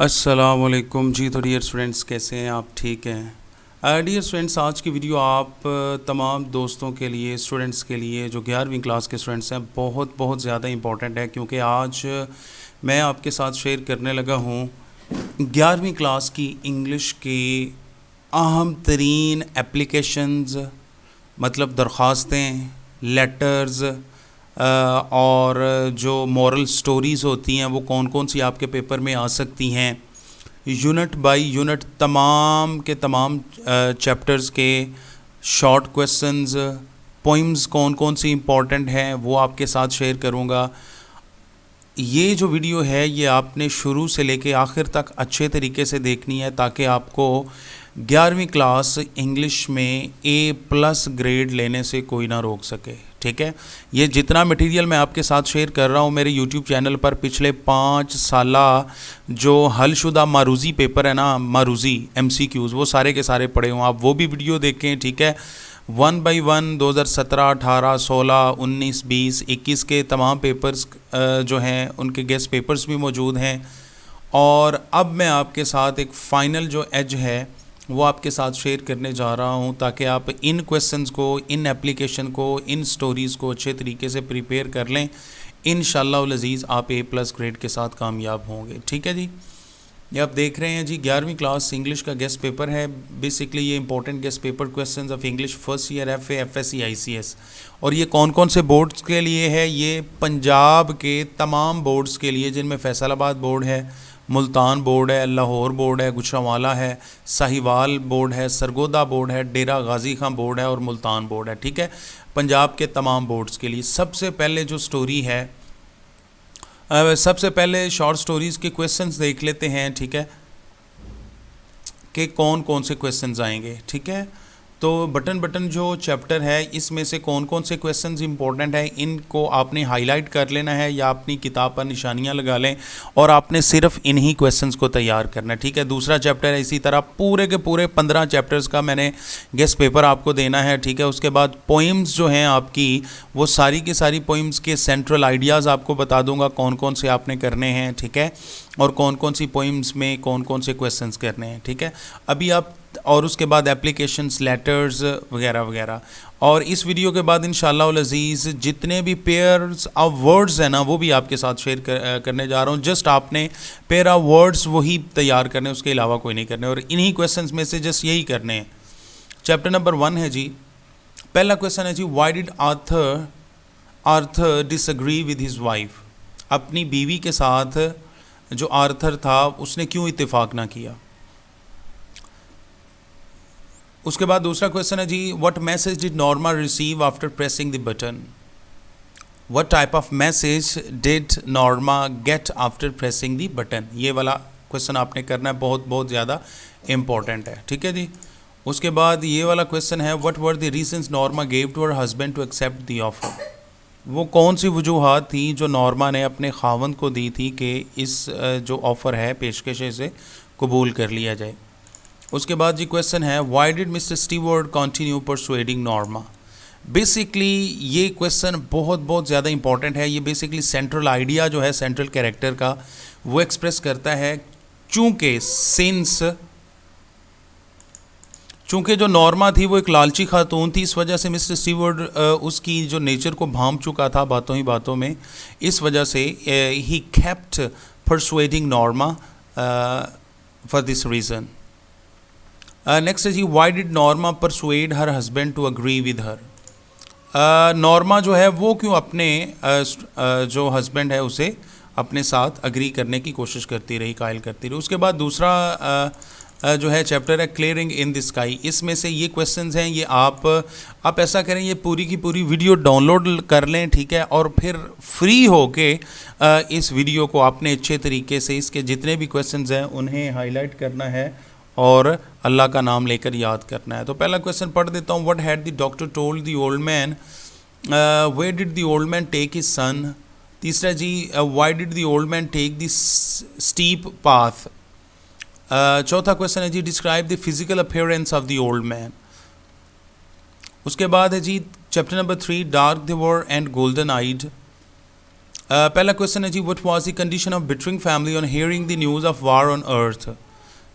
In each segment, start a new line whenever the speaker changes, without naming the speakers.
अस्सलामुअलैकुम जी। तो dear students, कैसे हैं आप? ठीक हैं? डियर स्टूडेंट्स, आज की वीडियो आप तमाम दोस्तों के लिए, स्टूडेंट्स के लिए जो 11वीं क्लास के स्टूडेंट्स हैं, बहुत बहुत ज़्यादा इम्पॉर्टेंट है, क्योंकि आज मैं आपके साथ शेयर करने लगा हूँ 11वीं क्लास की इंग्लिश के अहम तरीन एप्लीकेशंस, मतलब दरख्वास्तें, लेटर्स और जो मॉरल स्टोरीज़ होती हैं वो कौन कौन सी आपके पेपर में आ सकती हैं। यूनिट बाय यूनिट तमाम के तमाम चैप्टर्स के शॉर्ट क्वेश्चंस, पोइम्स कौन कौन सी इम्पॉर्टेंट हैं वो आपके साथ शेयर करूँगा। ये जो वीडियो है ये आपने शुरू से लेके आखिर तक अच्छे तरीके से देखनी है, ताकि आपको 11वीं क्लास इंग्लिश में A+ ग्रेड लेने से कोई ना रोक सके। ठीक है, ये जितना मटेरियल मैं आपके साथ शेयर कर रहा हूँ मेरे YouTube चैनल पर, पिछले 5 साला जो हलशुदा मारूजी पेपर है ना, मारूजी MCQs, वो सारे के सारे पढ़े हों, आप वो भी वीडियो देखें। ठीक है, 1 बाई 1 2017, 18, 16, 19, 20, 21 के तमाम पेपर्स जो हैं उनके गेस्ट पेपर्स भी मौजूद हैं। और अब मैं आपके साथ एक फ़ाइनल जो एज है वो आपके साथ शेयर करने जा रहा हूं, ताकि आप इन क्वेश्चंस को, इन एप्लीकेशन को, इन स्टोरीज़ को अच्छे तरीके से प्रिपेयर कर लें। इंशाअल्लाह अज़ीज़ आप A+ ग्रेड के साथ कामयाब होंगे। ठीक है जी, ये आप देख रहे हैं जी 11वीं क्लास इंग्लिश का गेस्ट पेपर है। बेसिकली ये important guest paper questions of English first year FA, FSC, ICS। और ये कौन कौन से बोर्ड्स के लिए है? ये पंजाब के तमाम बोर्ड्स के लिए, जिनमें फैसलाबाद बोर्ड है, मुल्तान बोर्ड है, लाहौर बोर्ड है, गुजरांवाला है, साहिवाल बोर्ड है, सरगोदा बोर्ड है, डेरा गाजी खां बोर्ड है और मुल्तान बोर्ड है। ठीक है, पंजाब के तमाम बोर्ड्स के लिए। सबसे पहले जो स्टोरी है, सबसे पहले शॉर्ट स्टोरीज़ के क्वेश्चंस देख लेते हैं। ठीक है, कि कौन कौन से क्वेश्चंस आएंगे। ठीक है, तो बटन जो चैप्टर है इसमें से कौन कौन से क्वेश्चंस इंपॉर्टेंट है, इनको आपने हाईलाइट कर लेना है या अपनी किताब पर निशानियां लगा लें, और आपने सिर्फ इन्हीं क्वेश्चंस को तैयार करना है। ठीक है, दूसरा चैप्टर है इसी तरह पूरे के पूरे 15 चैप्टर्स का मैंने गेस्ट पेपर आपको देना है। ठीक है, उसके बाद पोइम्स जो हैं आपकी, वो सारी की सारी पोइम्स के सेंट्रल आइडियाज़ आपको बता दूंगा कौन कौन से आपने करने हैं। ठीक है, और कौन कौन सी पोइम्स में कौन कौन से क्वेश्चंस करने हैं। ठीक है, अभी आप, और उसके बाद एप्लीकेशंस, लेटर्स वगैरह वगैरह। और इस वीडियो के बाद इंशाअल्लाह अज़ीज़ जितने भी पेयर्स ऑफ वर्ड्स हैं ना वो भी आपके साथ शेयर करने जा रहा हूँ। जस्ट आपने पेयर ऑफ वर्ड्स वही तैयार करने, उसके अलावा कोई नहीं करने, और इन्हीं क्वेश्चंस में से जस्ट यही करने हैं। चैप्टर नंबर 1 है जी, पहला क्वेश्चन है जी, why did Arthur disagree with his wife? अपनी बीवी के साथ जो आर्थर था उसने क्यों इत्तेफाक ना किया? उसके बाद दूसरा क्वेश्चन है जी, what message did Norma receive after pressing the button? What type of message did Norma get after pressing the button? ये वाला क्वेश्चन आपने करना है, बहुत बहुत ज़्यादा इम्पॉर्टेंट है। ठीक है जी, उसके बाद ये वाला क्वेश्चन है, what were the reasons Norma gave to her husband to accept the offer? वो कौन सी वजूहात थी जो नॉर्मा ने अपने खावंद को दी थी कि इस जो ऑफ़र है, पेशकश है, इसे कबूल कर लिया जाए। उसके बाद जी क्वेश्चन है, why did mister Stewart continue persuading Norma? Basically ये क्वेश्चन बहुत बहुत ज़्यादा इंपॉर्टेंट है। ये बेसिकली सेंट्रल आइडिया जो है, सेंट्रल कैरेक्टर का, वो एक्सप्रेस करता है। चूँकि जो नॉर्मा थी वो एक लालची खातून थी, इस वजह से मिस्टर स्टीवर्ट उसकी जो नेचर को भांप चुका था बातों ही बातों में। इस वजह से he kept persuading Norma for this reason. Next है जी, why did Norma persuade her husband to agree with her? Norma जो है वो क्यों अपने जो हस्बैंड है उसे अपने साथ अग्री करने की कोशिश करती रही, कायल करती रही। उसके बाद दूसरा जो है चैप्टर है क्लियरिंग इन द स्काई। इसमें से ये क्वेश्चंस हैं, ये आप ऐसा करें, ये पूरी की पूरी वीडियो डाउनलोड कर लें। ठीक है, और फिर फ्री होके इस वीडियो को आपने अच्छे तरीके से, इसके जितने भी क्वेश्चंस हैं उन्हें हाईलाइट करना है और अल्लाह का नाम लेकर याद करना है। तो पहला क्वेश्चन पढ़ देता हूँ, what had the doctor told the old man? Where did the old man take his son? तीसरा जी, why did the old man take the steep path? चौथा क्वेश्चन है जी, describe the physical appearance of the old man. उसके बाद है जी chapter number 3, dark they were and golden eyed. पहला क्वेश्चन है जी, what was the condition of Bittering family on hearing the news of war on earth.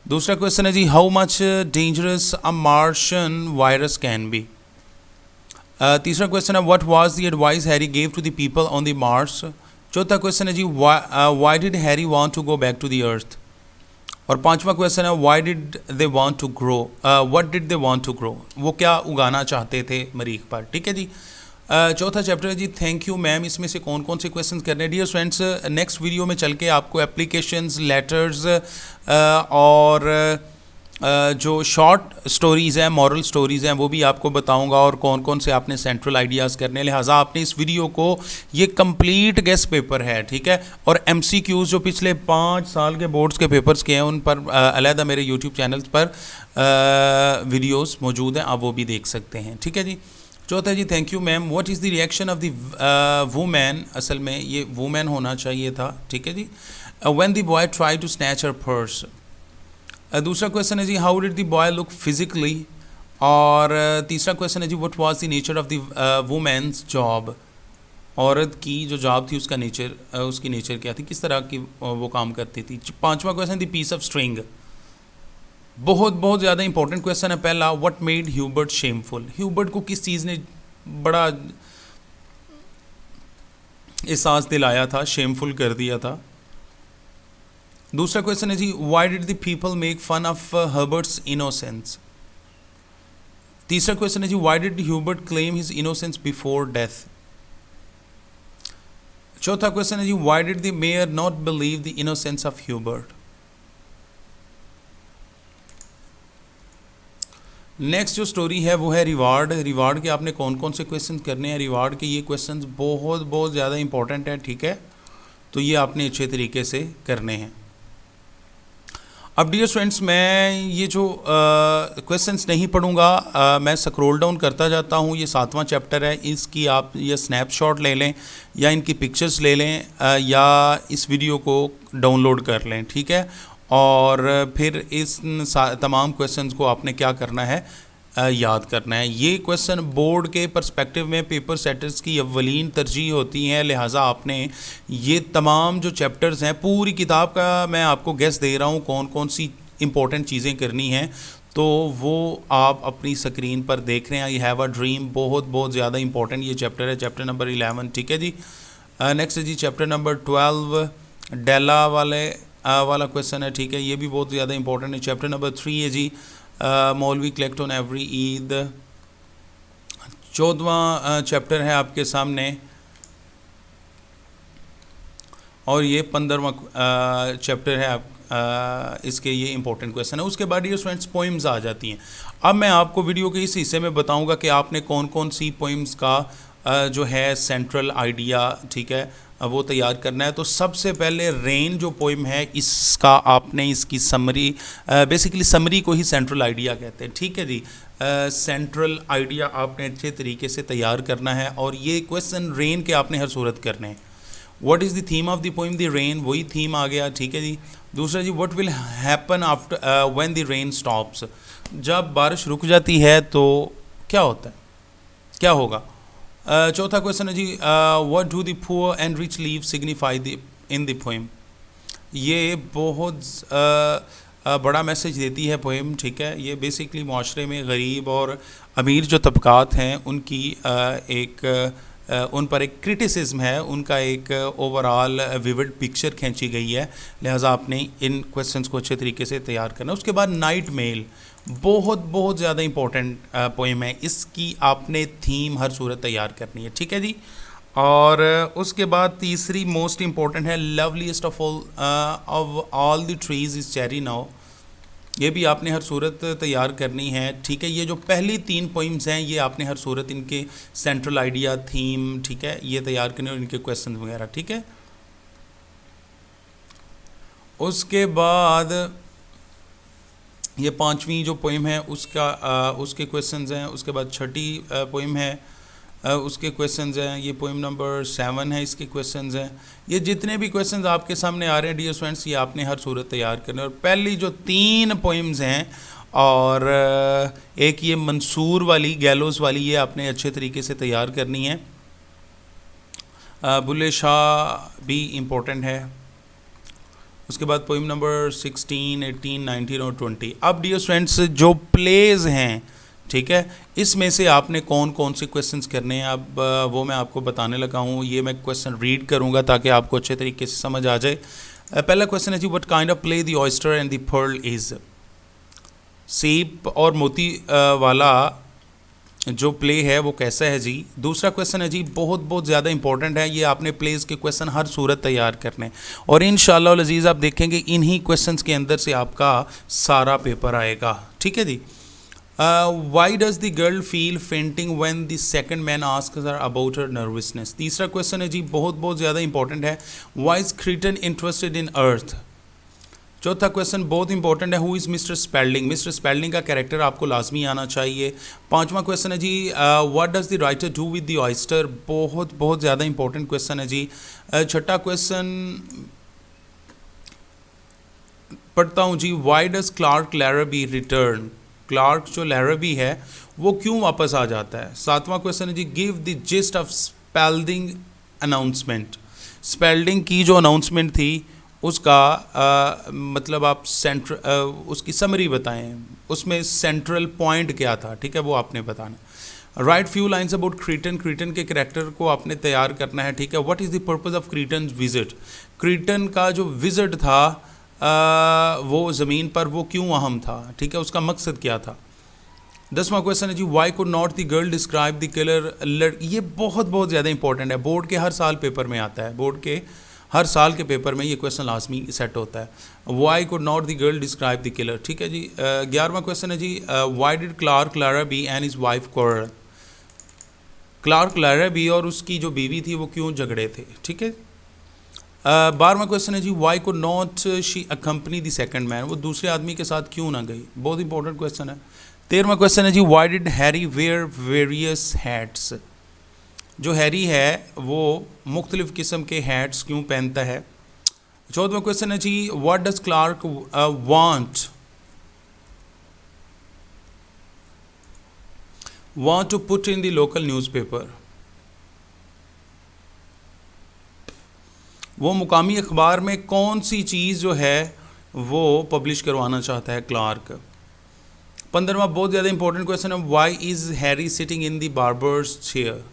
दूसरा question है जी, how much dangerous a Martian virus can be. तीसरा question है, what was the advice Harry gave to the people on the Mars. चौथा question है जी, why did Harry want to go back to the earth. और पांचवा question है, why did they want to grow, what did they want to grow, वो क्या उगाना चाहते थे मरीख पर। ठीक है जी। चौथा चैप्टर है जी, थैंक यू मैम। इसमें से कौन कौन से क्वेश्चन करने हैं डियर स्टूडेंट्स, नेक्स्ट वीडियो में चल के आपको एप्लीकेशंस, लेटर्स और जो शॉर्ट स्टोरीज़ हैं, मॉरल स्टोरीज़ हैं, वो भी आपको बताऊंगा, और कौन कौन से आपने सेंट्रल आइडियाज़ करने। लिहाजा आपने इस वीडियो को, ये कंप्लीट गेस्ट पेपर है, ठीक है, और MCQs जो पिछले 5 साल के बोर्ड्स के पेपर्स के हैं उन पर अलहदा मेरे यूट्यूब चैनल पर वीडियोस मौजूद हैं, आप वो भी देख सकते हैं। ठीक है जी। चौथा जी, thank you ma'am. What is the reaction of the women, असल में ये वुमेन होना चाहिए था। ठीक है जी। When the boy try to snatch her purse. दूसरा क्वेश्चन है जी, how did the boy look physically. और तीसरा क्वेश्चन है जी, what was the nature of the women's job. औरत की जो जॉब थी उसका नेचर, उसकी नेचर क्या थी, किस तरह की वो काम करती थी। पांचवा question, the piece of string. बहुत बहुत ज़्यादा इंपॉर्टेंट क्वेश्चन है पहला, what made Hubert shameful. Hubert को किस चीज़ ने बड़ा एहसास दिलाया था, शेमफुल कर दिया था। दूसरा क्वेश्चन है जी, why did the people make fun of Herbert's innocence. तीसरा क्वेश्चन है जी, why did Hubert claim his innocence before death. चौथा क्वेश्चन है जी, why did the mayor not believe the innocence of Hubert. Next जो story है वो है रिवार्ड। रिवार्ड के आपने कौन कौन से क्वेश्चन करने हैं। रिवार्ड के ये क्वेश्चंस बहुत बहुत ज़्यादा इंपॉर्टेंट है, ठीक है, तो ये आपने अच्छे तरीके से करने हैं। अब डियर स्टूडेंट्स, मैं ये जो क्वेश्चंस नहीं पढ़ूंगा, मैं स्क्रॉल डाउन करता जाता हूँ। ये 7वां चैप्टर है, इसकी आप ये स्नैपशॉट ले लें या इनकी पिक्चर्स ले लें, या इस वीडियो को डाउनलोड कर लें, ठीक है। और फिर इस तमाम क्वेश्चंस को आपने क्या करना है, याद करना है। ये क्वेश्चन बोर्ड के पर्सपेक्टिव में पेपर सेटर्स की अव्वलीन तरजीह होती हैं, लिहाजा आपने ये तमाम जो चैप्टर्स हैं, पूरी किताब का मैं आपको गेस दे रहा हूँ कौन कौन सी इंपॉर्टेंट चीज़ें करनी हैं, तो वो आप अपनी स्क्रीन पर देख रहे हैं। आई हैव अ ड्रीम, बहुत बहुत ज़्यादा इंपॉर्टेंट ये चैप्टर है, चैप्टर नंबर 11, ठीक है जी। नेक्स्ट है जी चैप्टर नंबर 12, डेला वाला क्वेश्चन है, ठीक है, ये भी बहुत ज़्यादा इंपॉर्टेंट है। चैप्टर नंबर 3 है जी, maulvi collect on every Eid. 14वां चैप्टर है आपके सामने, और ये 15वां चैप्टर है इसके ये इंपॉर्टेंट क्वेश्चन है। उसके बाद डियर स्टूडेंट्स पोइम्स आ जाती हैं। अब मैं आपको वीडियो के इस हिस्से में बताऊंगा कि आपने कौन कौन सी पोइम्स का जो है सेंट्रल आइडिया, ठीक है, वो तैयार करना है। तो सबसे पहले रेन जो पोइम है, इसका आपने इसकी समरी, बेसिकली समरी को ही सेंट्रल आइडिया कहते हैं, ठीक है जी। सेंट्रल आइडिया आपने अच्छे तरीके से तैयार करना है, और ये क्वेश्चन रेन के आपने हर सूरत करने हैं। What is the theme of the poem, the rain, वही थीम आ गया, ठीक है जी। दूसरा जी, what will happen after when the rain stops, जब बारिश रुक जाती है तो क्या होता है, क्या होगा। चौथा क्वेश्चन है जी, what do the poor and rich live signify the in the poem. ये बहुत बड़ा मैसेज देती है पोइम, ठीक है। ये बेसिकली माशरे में गरीब और अमीर जो तबकात हैं उनकी उन पर एक क्रिटिसिज्म है, उनका एक ओवरऑल विविड पिक्चर खींची गई है, लिहाजा आपने इन क्वेश्चंस को अच्छे तरीके से तैयार करना। उसके बाद नाइट मेल, बहुत बहुत ज़्यादा इंपॉर्टेंट पोइम है, इसकी आपने थीम हर सूरत तैयार करनी है, ठीक है जी। और उसके बाद तीसरी मोस्ट इम्पॉर्टेंट है, loveliest of all the trees is cherry now, ये भी आपने हर सूरत तैयार करनी है, ठीक है। ये जो पहली 3 पोइम्स हैं, ये आपने हर सूरत इनके सेंट्रल आइडिया, थीम, ठीक है, ये तैयार करने और इनके क्वेश्चन वगैरह, ठीक है। उसके बाद ये 5वीं जो पोइम है उसके क्वेश्चंस हैं। उसके बाद 6ठी पोइम है, उसके क्वेश्चंस हैं। ये पोइम नंबर 7 है, इसके क्वेश्चंस हैं। ये जितने भी क्वेश्चंस आपके सामने आ रहे हैं डियर स्टूडेंट्स, ये आपने हर सूरत तैयार करने। और पहली जो 3 पोइम्स हैं और एक ये मंसूर वाली, गैलोस वाली, ये आपने अच्छे तरीके से तैयार करनी है। बुल्ले शाह भी इम्पोर्टेंट है। उसके बाद पोइम नंबर 16, 18, 19 और 20। अब डियर स्टूडेंट्स जो प्लेज हैं, ठीक है, इसमें से आपने कौन कौन से क्वेश्चंस करने हैं अब वो मैं आपको बताने लगा हूँ। ये मैं क्वेश्चन रीड करूँगा ताकि आपको अच्छे तरीके से समझ आ जाए। पहला क्वेश्चन है जी, what kind of play the oyster and the pearl is. सीप और मोती वाला जो प्ले है वो कैसा है जी। दूसरा क्वेश्चन है जी, बहुत बहुत ज़्यादा इंपॉर्टेंट है, ये आपने प्लेस के क्वेश्चन हर सूरत तैयार करने और इंशाअल्लाह अज़ीज़ आप देखेंगे इन्हीं क्वेश्चंस के अंदर से आपका सारा पेपर आएगा, ठीक है जी। Why does the girl feel fainting when the second man asks her about her nervousness. तीसरा क्वेश्चन है जी, बहुत बहुत ज़्यादा इंपॉर्टेंट है, why is Kreton interested in Earth. चौथा क्वेश्चन बहुत इंपॉर्टेंट है, who is Mr Spelding. Mr Spelding का कैरेक्टर आपको लाजमी आना चाहिए। पांचवा क्वेश्चन है जी, what does the writer do with the oyster. बहुत बहुत ज़्यादा इंपॉर्टेंट क्वेश्चन है जी। छठा क्वेश्चन पढ़ता हूँ जी, why does Clark Larrabee return. Clark जो लैराबी है वो क्यों वापस आ जाता है। सातवां क्वेश्चन है जी, give the gist of Spelding announcement. Spelding की जो अनाउंसमेंट थी उसका मतलब आप उसकी समरी बताएं, उसमें सेंट्रल पॉइंट क्या था, ठीक है, वो आपने बताना। Write few lines about Kreton. Kreton के करैक्टर को आपने तैयार करना है, ठीक है। What is the purpose of Kreton visit. Kreton का जो विजिट था वो ज़मीन पर वो क्यों अहम था, ठीक है, उसका मकसद क्या था। 10वां क्वेश्चन है जी, why could not the girl describe the killer. ये बहुत बहुत ज़्यादा इंपॉर्टेंट है, बोर्ड के हर साल पेपर में आता है, बोर्ड के हर साल के पेपर में ये क्वेश्चन लाजमी सेट होता है। Why could not the girl describe the killer, ठीक है जी। 11वां क्वेश्चन है जी, why did Clark Larrabee and his wife quarrel. Clark Larrabee और उसकी जो बीवी थी वो क्यों झगड़े थे, ठीक है। 12वां क्वेश्चन है जी, why could not she accompany the second man. वो दूसरे आदमी के साथ क्यों ना गई, बहुत इंपॉर्टेंट क्वेश्चन है। 13वां क्वेश्चन है जी, why did Harry wear various hats. जो हैरी है वो मुख्तलिफ़ किस्म के हैट्स क्यों पहनता है। 14वां क्वेश्चन है जी, what does Clark want to put in the local newspaper. वो मुकामी अखबार में कौन सी चीज़ जो है वो पब्लिश करवाना चाहता है क्लार्क। 15वां बहुत ज़्यादा इंपॉर्टेंट क्वेश्चन है, why is Harry sitting in the barber's chair.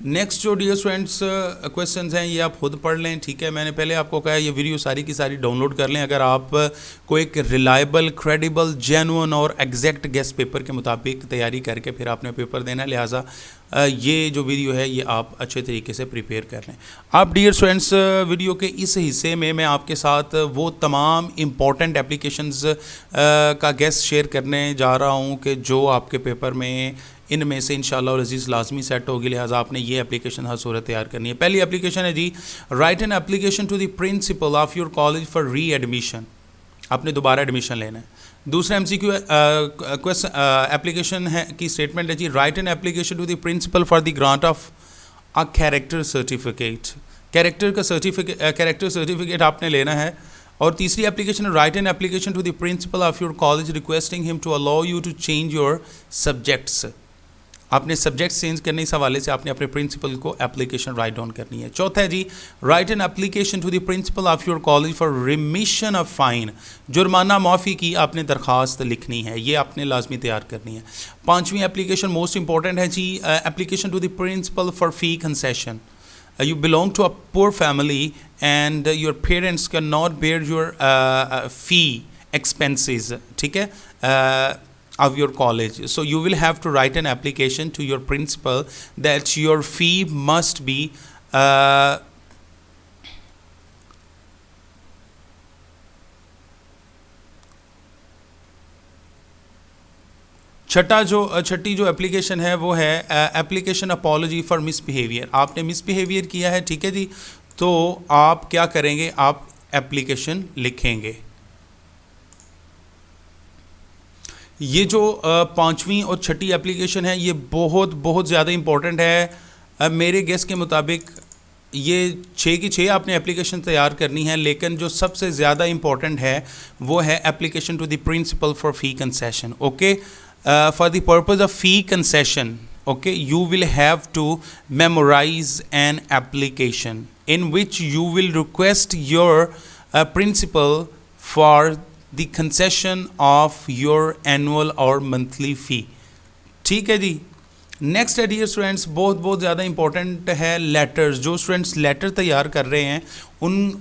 Next जो डियर स्टूडेंट्स क्वेश्चंस हैं ये आप खुद पढ़ लें, ठीक है। मैंने पहले आपको कहा ये वीडियो सारी की सारी डाउनलोड कर लें अगर आप को एक रिलायबल, क्रेडिबल, जेन्युइन और एग्जैक्ट गेस्ट पेपर के मुताबिक तैयारी करके फिर आपने पेपर देना है। लिहाजा ये जो वीडियो है ये आप अच्छे तरीके से प्रिपेयर कर लें। अब डियर स्टूडेंट्स वीडियो के इस हिस्से में मैं आपके साथ वो तमाम इम्पॉर्टेंट एप्लीकेशंस का गेस्ट शेयर करने जा रहा हूँ कि जो आपके पेपर में इनमें से इंशाअल्लाह अज़ीज़ लाजमी सेट होगी। लिहाजा आपने ये एप्लीकेशन हर सूरत तैयार करनी है। पहली एप्लीकेशन है जी, write an application to the principal of your college for readmission. आपने दोबारा एडमिशन लेना है। दूसरा MCQ क्वेश्चन एप्लीकेशन है की स्टेटमेंट है जी, write an application to the principal for the grant of a character certificate. Character certificate आपने लेना है। और तीसरी एप्लीकेशन है, write an application to the principal of your college requesting him to allow you to change your subjects. आपने subject change करने इस हवाले से आपने अपने प्रिंसिपल को एप्लीकेशन राइट डाउन करनी है। चौथा है जी, write an application to the principal of your college for remission of fine. जुर्माना माफ़ी की आपने दरख्वास्त लिखनी है, ये आपने लाजमी तैयार करनी है। पांचवी एप्लीकेशन मोस्ट इंपॉर्टेंट है जी, application to the principal for fee concession. You belong to a poor family and your parents cannot bear your fee expenses, ठीक है, of your college. So you will have to write an application to your principal that your fee must be छठी जो application है वो है application apology for misbehaviour. आपने misbehaviour किया है, ठीक है जी, तो आप क्या करेंगे, आप एप्लीकेशन लिखेंगे। ये जो पांचवी और छठी एप्लीकेशन है ये बहुत बहुत ज़्यादा इम्पोर्टेंट है। मेरे गेस के मुताबिक ये 6 की 6 आपने एप्लीकेशन तैयार करनी है, लेकिन जो सबसे ज़्यादा इम्पोर्टेंट है वो है application to the principal for fee concession. Okay, for the purpose of fee concession, Okay, you will have to memorize an application in which you will request your principal for the concession of your annual or monthly fee. ठीक है जी। Next है dear students, बहुत ज़्यादा important है letters. जो students letter तैयार कर रहे हैं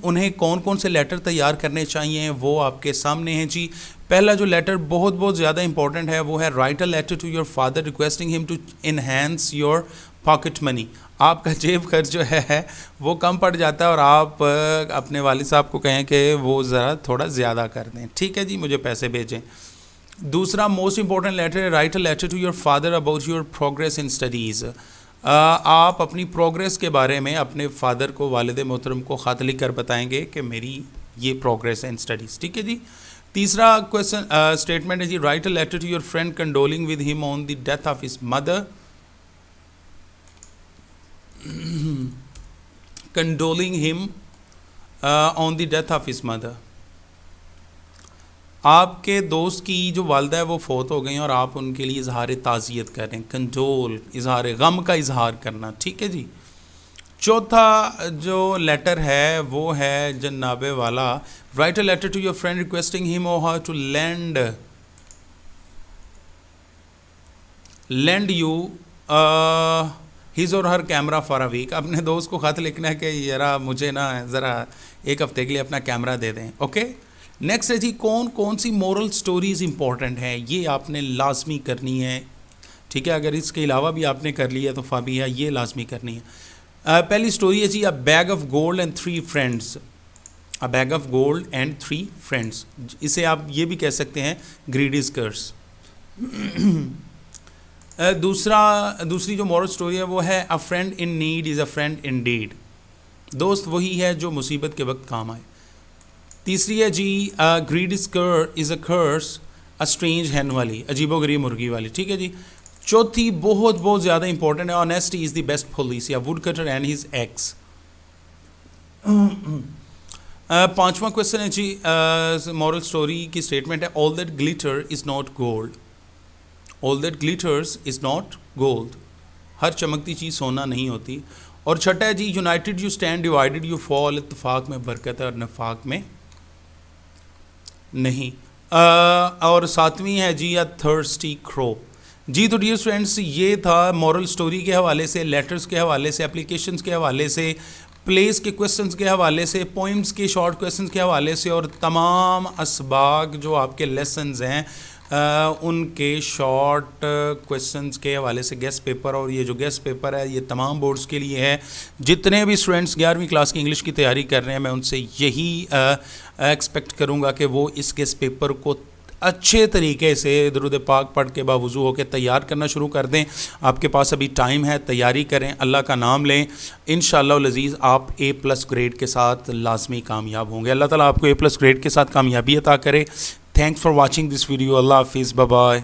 उन्हें कौन कौन से लेटर तैयार करने चाहिए वो आपके सामने हैं जी। पहला जो लेटर बहुत ज़्यादा इंपॉर्टेंट है वो है write a letter to your father requesting him to enhance your pocket money. आपका जेब खर्च जो है वो कम पड़ जाता है और आप अपने वालिद साहब को कहें कि वो ज़रा थोड़ा ज़्यादा कर दें, ठीक है जी, मुझे पैसे भेजें। दूसरा मोस्ट इंपॉर्टेंट लेटर है write a letter to your father about your progress in studies. आप अपनी प्रोग्रेस के बारे में अपने फादर को, वालिद मोहतरम को ख़त लिख कर बताएंगे कि मेरी ये प्रोग्रेस है इन स्टडीज़, ठीक है जी। तीसरा क्वेश्चन स्टेटमेंट है जी write a letter to your friend condoling with him on the death of his mother. Condoling him on the death of his mother. आपके दोस्त की जो वालदा है वो फौत हो गई हैं और आप उनके लिए इजहार ताज़ियत करें, कंडोल, इजहार गम का इजहार करना, ठीक है जी। चौथा जो लेटर है वो है जनाबे वाला write a letter to your friend requesting him or her to lend you his or her camera for a week. अपने दोस्त को ख़त लिखना है कि यारा मुझे ना ज़रा एक हफ्ते के लिए अपना कैमरा दे दें, ओके। नेक्स्ट है जी कौन कौन सी मोरल स्टोरीज़ इंपॉर्टेंट है, ये आपने लाजमी करनी है, ठीक है। अगर इसके अलावा भी आपने कर लिया तो फाबिया ये लाजमी करनी है। पहली स्टोरी है जी a bag of gold and 3 friends. A bag of gold and 3 friends, इसे आप ये भी कह सकते हैं ग्रीडीज कर्स। दूसरी जो मॉरल स्टोरी है वो है a friend in need is a friend in deed. दोस्त वही है जो मुसीबत के वक्त काम आए। तीसरी है जी greed is a curse a strange hen वाली, अजीबोगरीब मुर्गी वाली, ठीक है जी। चौथी बहुत ज़्यादा इंपॉर्टेंट है honesty is the best policy या woodcutter and his axe. पांचवा क्वेश्चन है जी मॉरल स्टोरी की स्टेटमेंट है all that glitter is not gold. All that glitters is not gold, हर चमकती चीज़ सोना नहीं होती। और छठा है जी united you stand divided you fall, इत्तेफाक में बरकत है और नफाक में नहीं। और सातवीं है जी अ थर्स्टी क्रो। जी तो डियर स्टूडेंट्स ये था मॉरल स्टोरी के हवाले से, लेटर्स के हवाले से, एप्लीकेशंस के हवाले से, प्लेस के क्वेश्चंस के हवाले से, पोइम्स के शॉर्ट क्वेश्चंस के हवाले से और तमाम असबाग जो आपके लेसन्स हैं उनके शॉर्ट क्वेश्चंस के हवाले से गेस्ट पेपर। और ये जो गेस्ट पेपर है ये तमाम बोर्ड्स के लिए है। जितने भी स्टूडेंट्स 11वीं क्लास की इंग्लिश की तैयारी कर रहे हैं मैं उनसे यही एक्सपेक्ट करूँगा कि वो इस गेस्ट पेपर को अच्छे तरीके से दुरूद पाक पढ़ के बावुज़ू होकर तैयार करना शुरू कर दें। आपके पास अभी टाइम है, तैयारी करें, अल्लाह का नाम लें, इंशाअल्लाह लज़ीज़ आप A+ ग्रेड के साथ लाजमी कामयाब होंगे। अल्लाह ताला आपको A+ ग्रेड के साथ कामयाबी अता करे। Thanks for watching this video. अल्लाह हाफिज़, बाय बाय।